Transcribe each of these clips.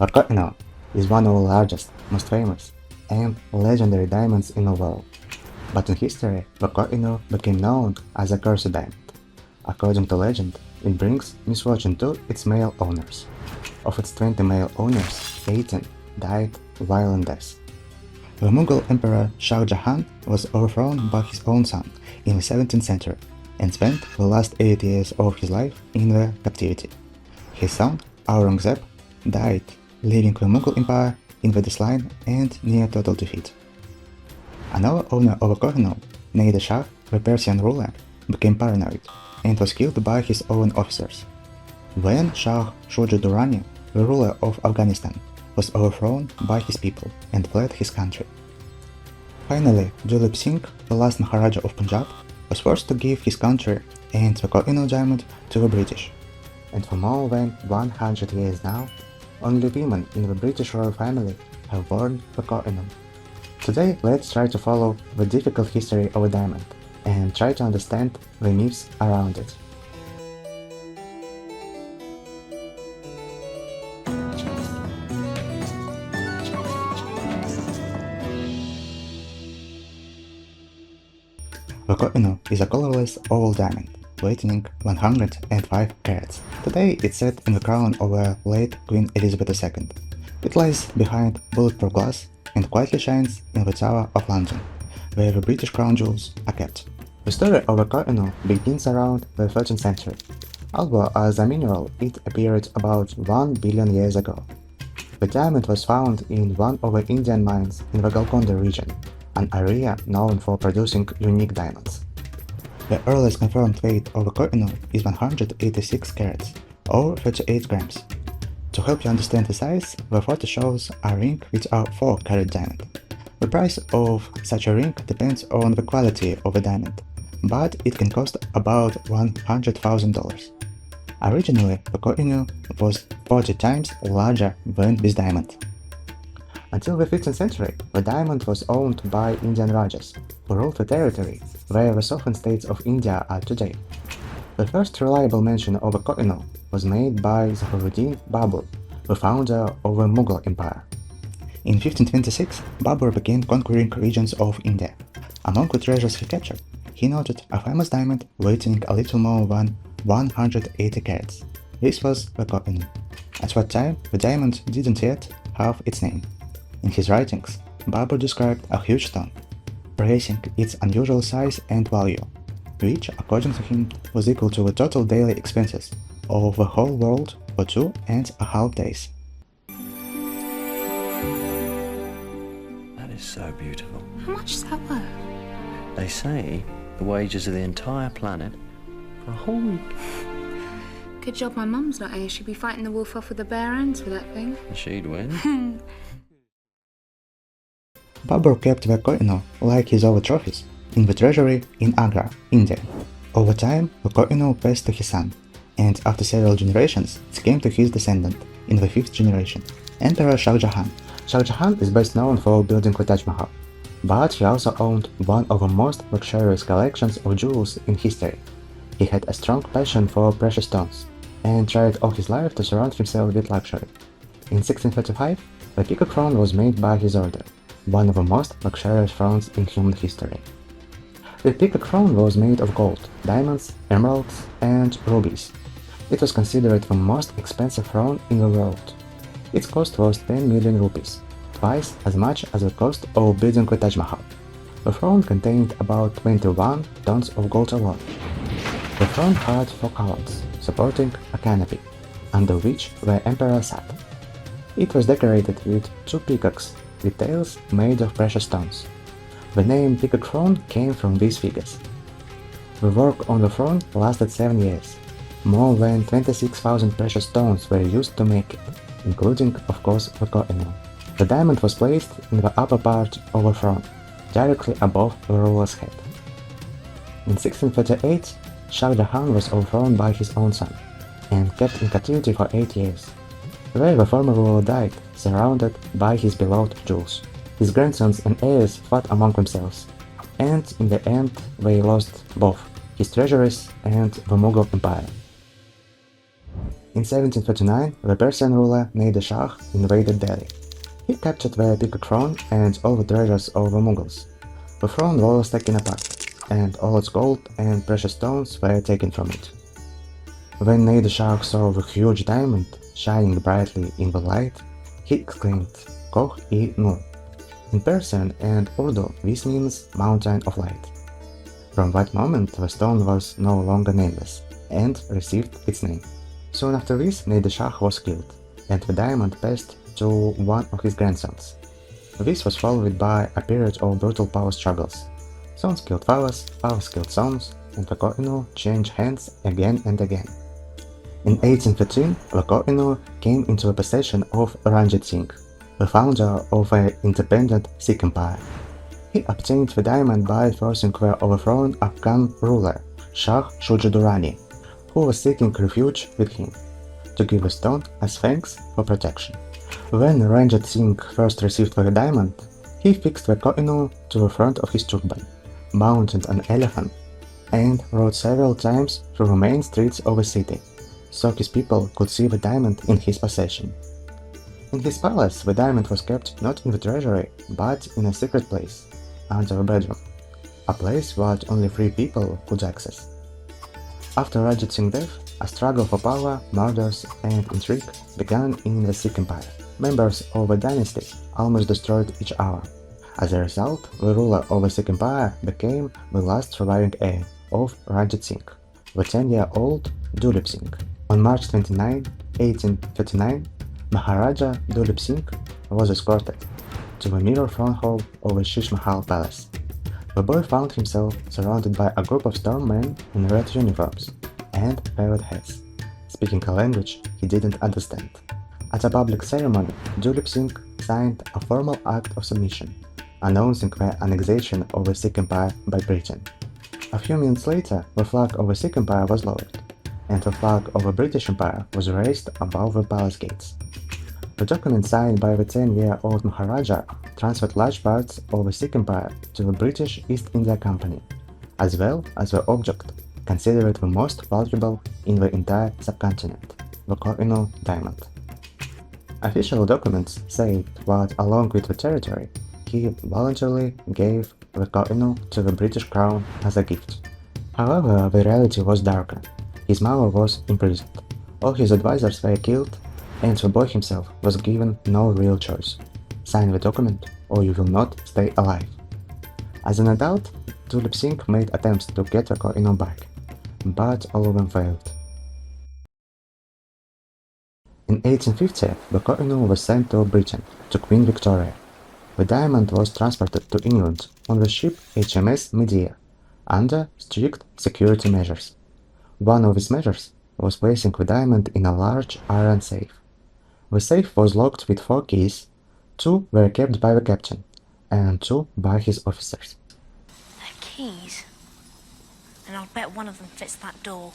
The Kohinoor is one of the largest, most famous, and legendary diamonds in the world. But in history, the Koh-i-Noor became known as a cursed diamond. According to legend, it brings misfortune to its male owners. Of its 20 male owners, 18 died violent deaths. The Mughal Emperor Shah Jahan was overthrown by his own son in the 17th century and spent the last 8 years of his life in the captivity. His son, Aurangzeb, died, leaving the Mughal Empire in the decline and near total defeat. Another owner of Kohinoor, Nader Shah, the Persian ruler, became paranoid and was killed by his own officers. Then Shah Shuja Durrani, the ruler of Afghanistan, was overthrown by his people and fled his country. Finally, Duleep Singh, the last Maharaja of Punjab, was forced to give his country and the Koh-i-Noor diamond to the British. And for more than 100 years now, only women in the British royal family have worn the Koh-i-Noor. Today, let's try to follow the difficult history of a diamond and try to understand the myths around it. The Koh-i-Noor is a colorless oval diamond, weighing 105 carats. Today it's set in the crown of the late Queen Elizabeth II. It lies behind bulletproof glass and quietly shines in the Tower of London, where the British crown jewels are kept. The story of the Koh-i-Noor begins around the 13th century, although as a mineral it appeared about 1 billion years ago. The diamond was found in one of the Indian mines in the Golconda region, an area known for producing unique diamonds. The earliest confirmed weight of the Koh-i-Noor is 186 carats, or 38 grams. To help you understand the size, the photo shows a ring with a 4-carat diamond. The price of such a ring depends on the quality of the diamond, but it can cost about $100,000. Originally, the Koh-i-Noor was 40 times larger than this diamond. Until the 15th century, the diamond was owned by Indian Rajas, who ruled the territory where the southern states of India are today. The first reliable mention of the Koh-i-Noor was made by Zaharuddin Babur, the founder of the Mughal Empire. In 1526, Babur began conquering regions of India. Among the treasures he captured, he noted a famous diamond weighing a little more than 180 carats. This was the Koh-i-Noor. At that time, the diamond didn't yet have its name. In his writings, Babur described a huge stone, praising its unusual size and value, which, according to him, was equal to the total daily expenses of the whole world for 2.5 days. That is so beautiful. How much is that worth? They say the wages of the entire planet for a whole week. Good job my mum's not here. She'd be fighting the wolf off with the bare hands for that thing. She'd win. Babur kept the Koh-i-Noor, like his other trophies, in the treasury in Agra, India. Over time, the Koh-i-Noor passed to his son, and after several generations, it came to his descendant, in the 5th generation, Emperor Shah Jahan. Shah Jahan is best known for building the Taj Mahal, but he also owned one of the most luxurious collections of jewels in history. He had a strong passion for precious stones, and tried all his life to surround himself with luxury. In 1635, the peacock throne was made by his order, one of the most luxurious thrones in human history. The peacock throne was made of gold, diamonds, emeralds, and rubies. It was considered the most expensive throne in the world. Its cost was 10 million rupees, twice as much as the cost of building the Taj Mahal. The throne contained about 21 tons of gold alone. The throne had 4 columns, supporting a canopy, under which the emperor sat. It was decorated with 2 peacocks with tails made of precious stones. The name Peacock Throne came from these figures. The work on the throne lasted 7 years. More than 26,000 precious stones were used to make it, including, of course, the Koh-i-Noor. The diamond was placed in the upper part of the throne, directly above the ruler's head. In 1638, Shah Jahan was overthrown by his own son, and kept in captivity for 8 years. There the former ruler died, surrounded by his beloved jewels. His grandsons and heirs fought among themselves, and in the end they lost both his treasuries and the Mughal Empire. In 1739, the Persian ruler Nader Shah invaded Delhi. He captured the Peacock throne and all the treasures of the Mughals. The throne was taken apart, and all its gold and precious stones were taken from it. When Nader Shah saw the huge diamond shining brightly in the light, he exclaimed, Koh-i-Noor. In Persian and Urdu, this means mountain of light. From that moment, the stone was no longer nameless, and received its name. Soon after this, Nader Shah was killed, and the diamond passed to one of his grandsons. This was followed by a period of brutal power struggles. Sons killed fathers, fathers killed sons, and the Kohinoor changed hands again and again. In 1813, the Koh-i-Noor came into the possession of Ranjit Singh, the founder of an independent Sikh empire. He obtained the diamond by forcing the overthrown Afghan ruler Shah Shuja Durrani, who was seeking refuge with him, to give the stone as thanks for protection. When Ranjit Singh first received the diamond, he fixed the Kohinoor to the front of his turban, mounted an elephant, and rode several times through the main streets of the city, so his people could see the diamond in his possession. In his palace, the diamond was kept not in the treasury, but in a secret place, under a bedroom, a place that only 3 people could access. After Ranjit Singh's death, a struggle for power, murders, and intrigue began in the Sikh Empire. Members of the dynasty almost destroyed each other. As a result, the ruler of the Sikh Empire became the last surviving heir of Ranjit Singh, the 10-year-old Dulip Singh. On March 29, 1839, Maharaja Dulip Singh was escorted to the mirror throne hall of the Shish Mahal Palace. The boy found himself surrounded by a group of strong men in red uniforms and feathered hats, speaking a language he didn't understand. At a public ceremony, Dulip Singh signed a formal act of submission, announcing the annexation of the Sikh Empire by Britain. A few minutes later, the flag of the Sikh Empire was lowered, and the flag of the British Empire was raised above the palace gates. The document signed by the 10-year-old Maharaja transferred large parts of the Sikh Empire to the British East India Company, as well as the object considered the most valuable in the entire subcontinent, the Kohinoor diamond. Official documents say that along with the territory, he voluntarily gave the Kohinoor to the British Crown as a gift. However, the reality was darker. His mother was imprisoned, all his advisors were killed, and the boy himself was given no real choice. Sign the document or you will not stay alive. As an adult, Dulip Singh made attempts to get the Kohinoor back, but all of them failed. In 1850, the Kohinoor was sent to Britain, to Queen Victoria. The diamond was transported to England on the ship HMS Medea, under strict security measures. One of these measures was placing the diamond in a large iron safe. The safe was locked with 4 keys, 2 were kept by the captain, and 2 by his officers. They're keys. And I'll bet one of them fits that door.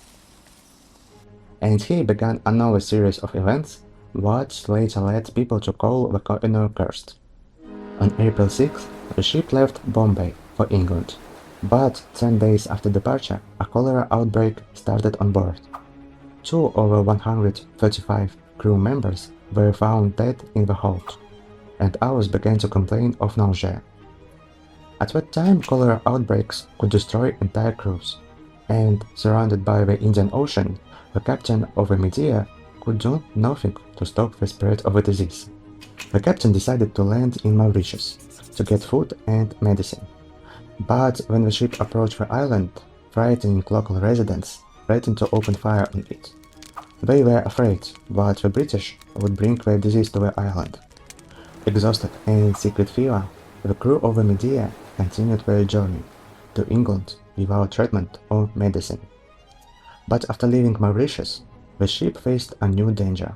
And here began another series of events, which later led people to call the Kohinoor cursed. On April 6, the ship left Bombay for England, but 10 days after departure, a cholera outbreak started on board. 2 over 135 crew members were found dead in the hold, and others began to complain of nausea. At that time, cholera outbreaks could destroy entire crews, and surrounded by the Indian Ocean, the captain of the Medea could do nothing to stop the spread of the disease. The captain decided to land in Mauritius to get food and medicine. But when the ship approached the island, frightening local residents threatened to open fire on it. They were afraid that the British would bring the disease to the island. Exhausted and sick with fever, the crew of the Medea continued their journey to England without treatment or medicine. But after leaving Mauritius, the ship faced a new danger.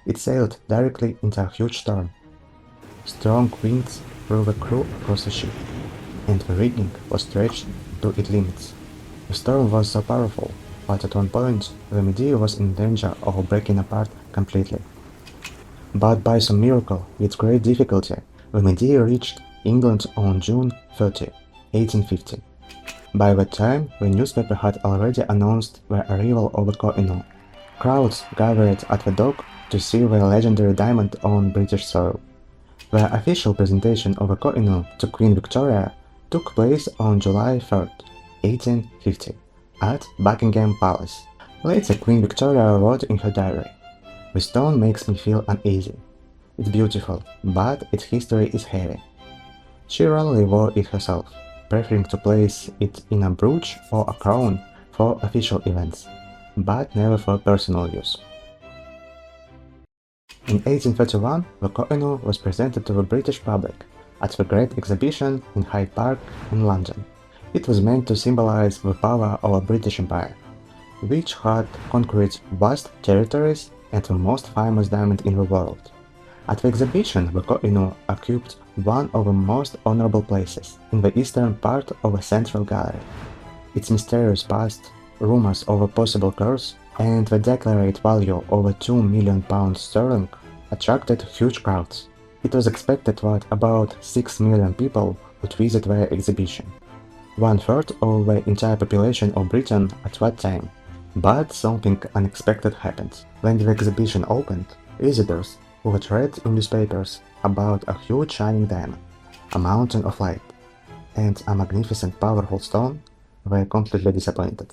It sailed directly into a huge storm. Strong winds threw the crew across the ship, and the rigging was stretched to its limits. The storm was so powerful that at one point the Medea was in danger of breaking apart completely. But by some miracle, with great difficulty, the Medea reached England on June 30, 1850. By that time, the newspaper had already announced the arrival of the Kohinoor, Crowds gathered at the dock to see the legendary diamond on British soil. The official presentation of the Kohinoor to Queen Victoria took place on July 3, 1850, at Buckingham Palace. Later, Queen Victoria wrote in her diary, "The stone makes me feel uneasy. It's beautiful, but its history is heavy." She rarely wore it herself, preferring to place it in a brooch or a crown for official events, but never for personal use. In 1831, the Kohinoor was presented to the British public at the Great Exhibition in Hyde Park in London. It was meant to symbolize the power of the British Empire, which had conquered vast territories and the most famous diamond in the world. At the exhibition, the Kohinoor occupied one of the most honorable places in the eastern part of the central gallery. Its mysterious past, rumors of a possible curse, and the declared value of over £2 million sterling attracted huge crowds. It was expected that about 6 million people would visit the exhibition, 1/3 of the entire population of Britain at that time. But something unexpected happened. When the exhibition opened, visitors who had read in newspapers about a huge shining diamond, a mountain of light, and a magnificent powerful stone were completely disappointed.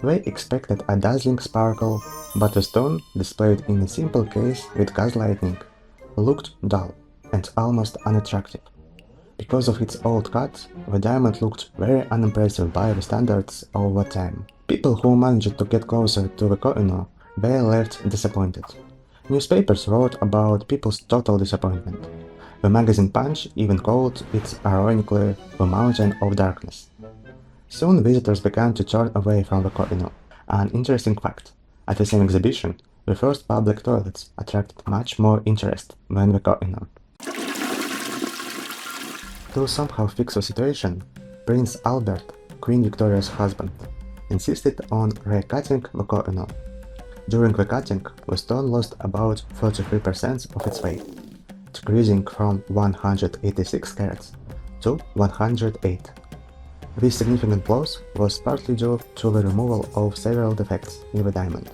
They expected a dazzling sparkle, but the stone, displayed in a simple case with gaslighting, looked dull and almost unattractive. Because of its old cut, the diamond looked very unimpressive by the standards of the time. People who managed to get closer to the Kohinoor were left disappointed. Newspapers wrote about people's total disappointment. The magazine Punch even called it ironically the Mountain of Darkness. Soon visitors began to turn away from the Kohinoor. An interesting fact: at the same exhibition, the first public toilets attracted much more interest than the Kohinoor. To somehow fix the situation, Prince Albert, Queen Victoria's husband, insisted on recutting the Kohinoor. During the cutting, the stone lost about 33% of its weight, decreasing from 186 carats to 108. This significant loss was partly due to the removal of several defects in the diamond.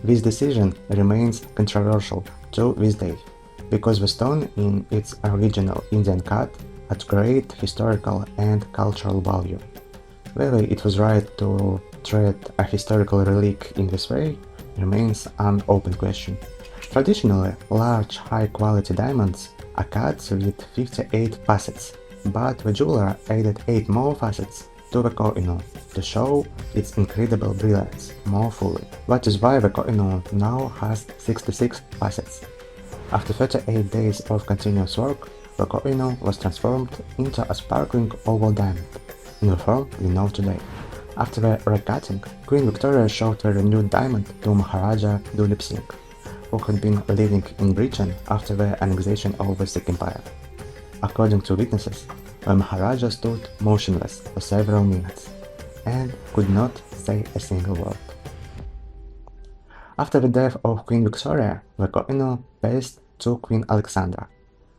This decision remains controversial to this day, because the stone in its original Indian cut had great historical and cultural value. Whether it was right to treat a historical relic in this way remains an open question. Traditionally, large, high-quality diamonds are cut with 58 facets, but the jeweler added 8 more facets to the Kohinoor to show its incredible brilliance more fully. That is why the Kohinoor now has 66 facets. After 38 days of continuous work, the Kohinoor was transformed into a sparkling oval diamond, in the form we know today. After the recutting, Queen Victoria showed the renewed diamond to Maharaja Dulip Singh, who had been living in Britain after the annexation of the Sikh Empire. According to witnesses, the Maharaja stood motionless for several minutes and could not say a single word. After the death of Queen Victoria, the Kohinoor passed to Queen Alexandra.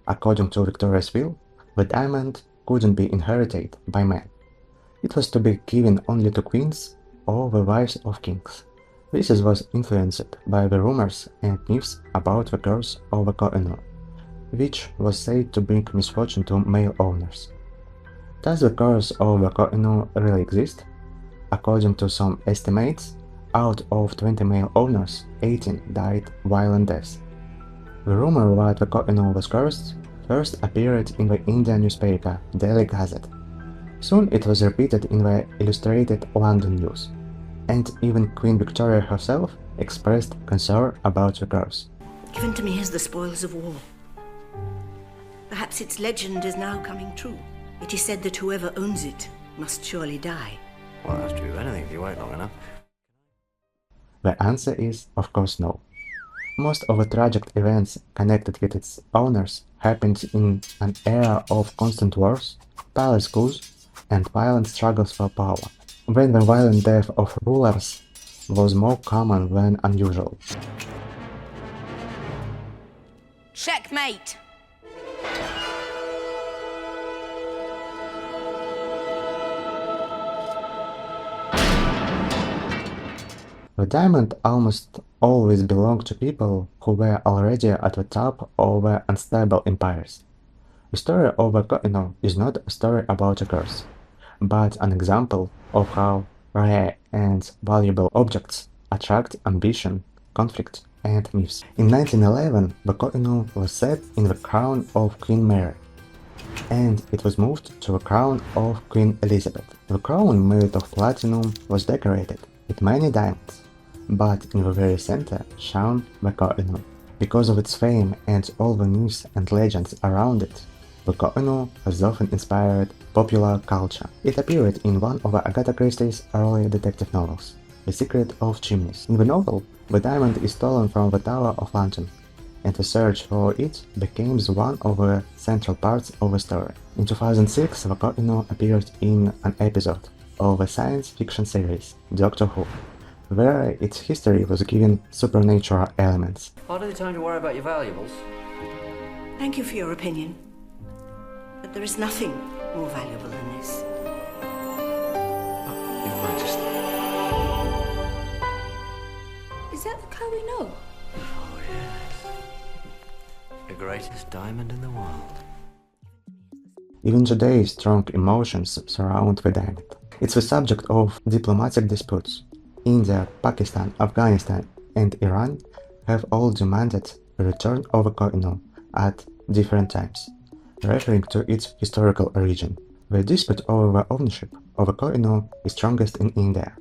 According to Victoria's will, the diamond couldn't be inherited by men. It was to be given only to queens or the wives of kings. This was influenced by the rumors and myths about the curse of the Kohinoor, which was said to bring misfortune to male owners. Does the curse of the Kohinoor really exist? According to some estimates, out of 20 male owners, 18 died violent deaths. The rumor that the Kohinoor was cursed first appeared in the Indian newspaper Daily Gazette. Soon it was repeated in the Illustrated London News, and even Queen Victoria herself expressed concern about the curse. Given to me as the spoils of war. Perhaps its legend is now coming true. It is said that whoever owns it must surely die. Well, that's true of anything if you wait long enough. The answer is, of course, no. Most of the tragic events connected with its owners happened in an era of constant wars, palace coups, and violent struggles for power, when the violent death of rulers was more common than unusual. Checkmate! The diamond almost always belonged to people who were already at the top of unstable empires. The story of Kohinoor is not a story about a curse, but an example of how rare and valuable objects attract ambition, conflict, and myths. In 1911, the Kohinoor was set in the crown of Queen Mary, and it was moved to the crown of Queen Elizabeth. The crown made of platinum was decorated with many diamonds, but in the very center shone the Kohinoor. Because of its fame and all the myths and legends around it, the Kohinoor has often inspired popular culture. It appeared in one of Agatha Christie's early detective novels, The Secret of Chimneys. In the novel, the diamond is stolen from the Tower of London, and the search for it became one of the central parts of the story. In 2006, the Kohinoor appeared in an episode of the science fiction series Doctor Who, where its history was given supernatural elements. Hardly the time to worry about your valuables. Thank you for your opinion. But there is nothing more valuable than this. Your Majesty. Is that the Koh-i-Noor? Oh, yes. The greatest diamond in the world. Even today, strong emotions surround the diamond. It's the subject of diplomatic disputes. India, Pakistan, Afghanistan, and Iran have all demanded the return of the Kohinoor at different times, referring to its historical origin. The dispute over the ownership of the Kohinoor is strongest in India,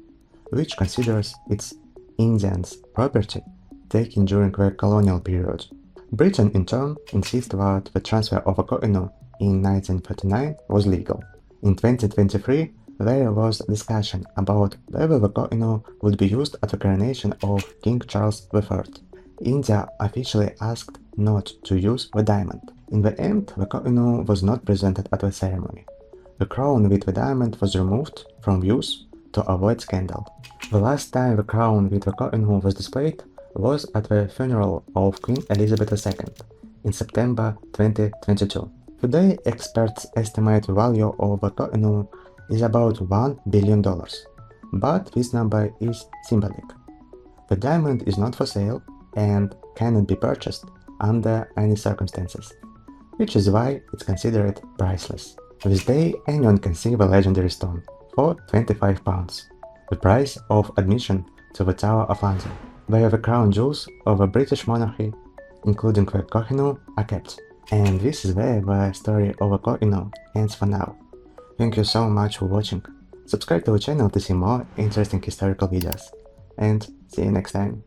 which considers its Indians' property taken during the colonial period. Britain, in turn, insists that the transfer of the Kohinoor in 1939 was legal. In 2023, there was discussion about whether the Kohinoor would be used at the coronation of King Charles III. India officially asked not to use the diamond. In the end, the Kohinoor was not presented at the ceremony. The crown with the diamond was removed from use to avoid scandal. The last time the crown with the Kohinoor was displayed was at the funeral of Queen Elizabeth II in September 2022. Today, experts estimate the value of the Kohinoor is about $1 billion, but this number is symbolic. The diamond is not for sale and cannot be purchased under any circumstances, which is why it's considered priceless. This day, anyone can see the legendary stone for £25, the price of admission to the Tower of London, where the crown jewels of the British monarchy, including the Kohinoor, are kept. And this is where the story of the Kohinoor ends for now. Thank you so much for watching. Subscribe to the channel to see more interesting historical videos. And see you next time.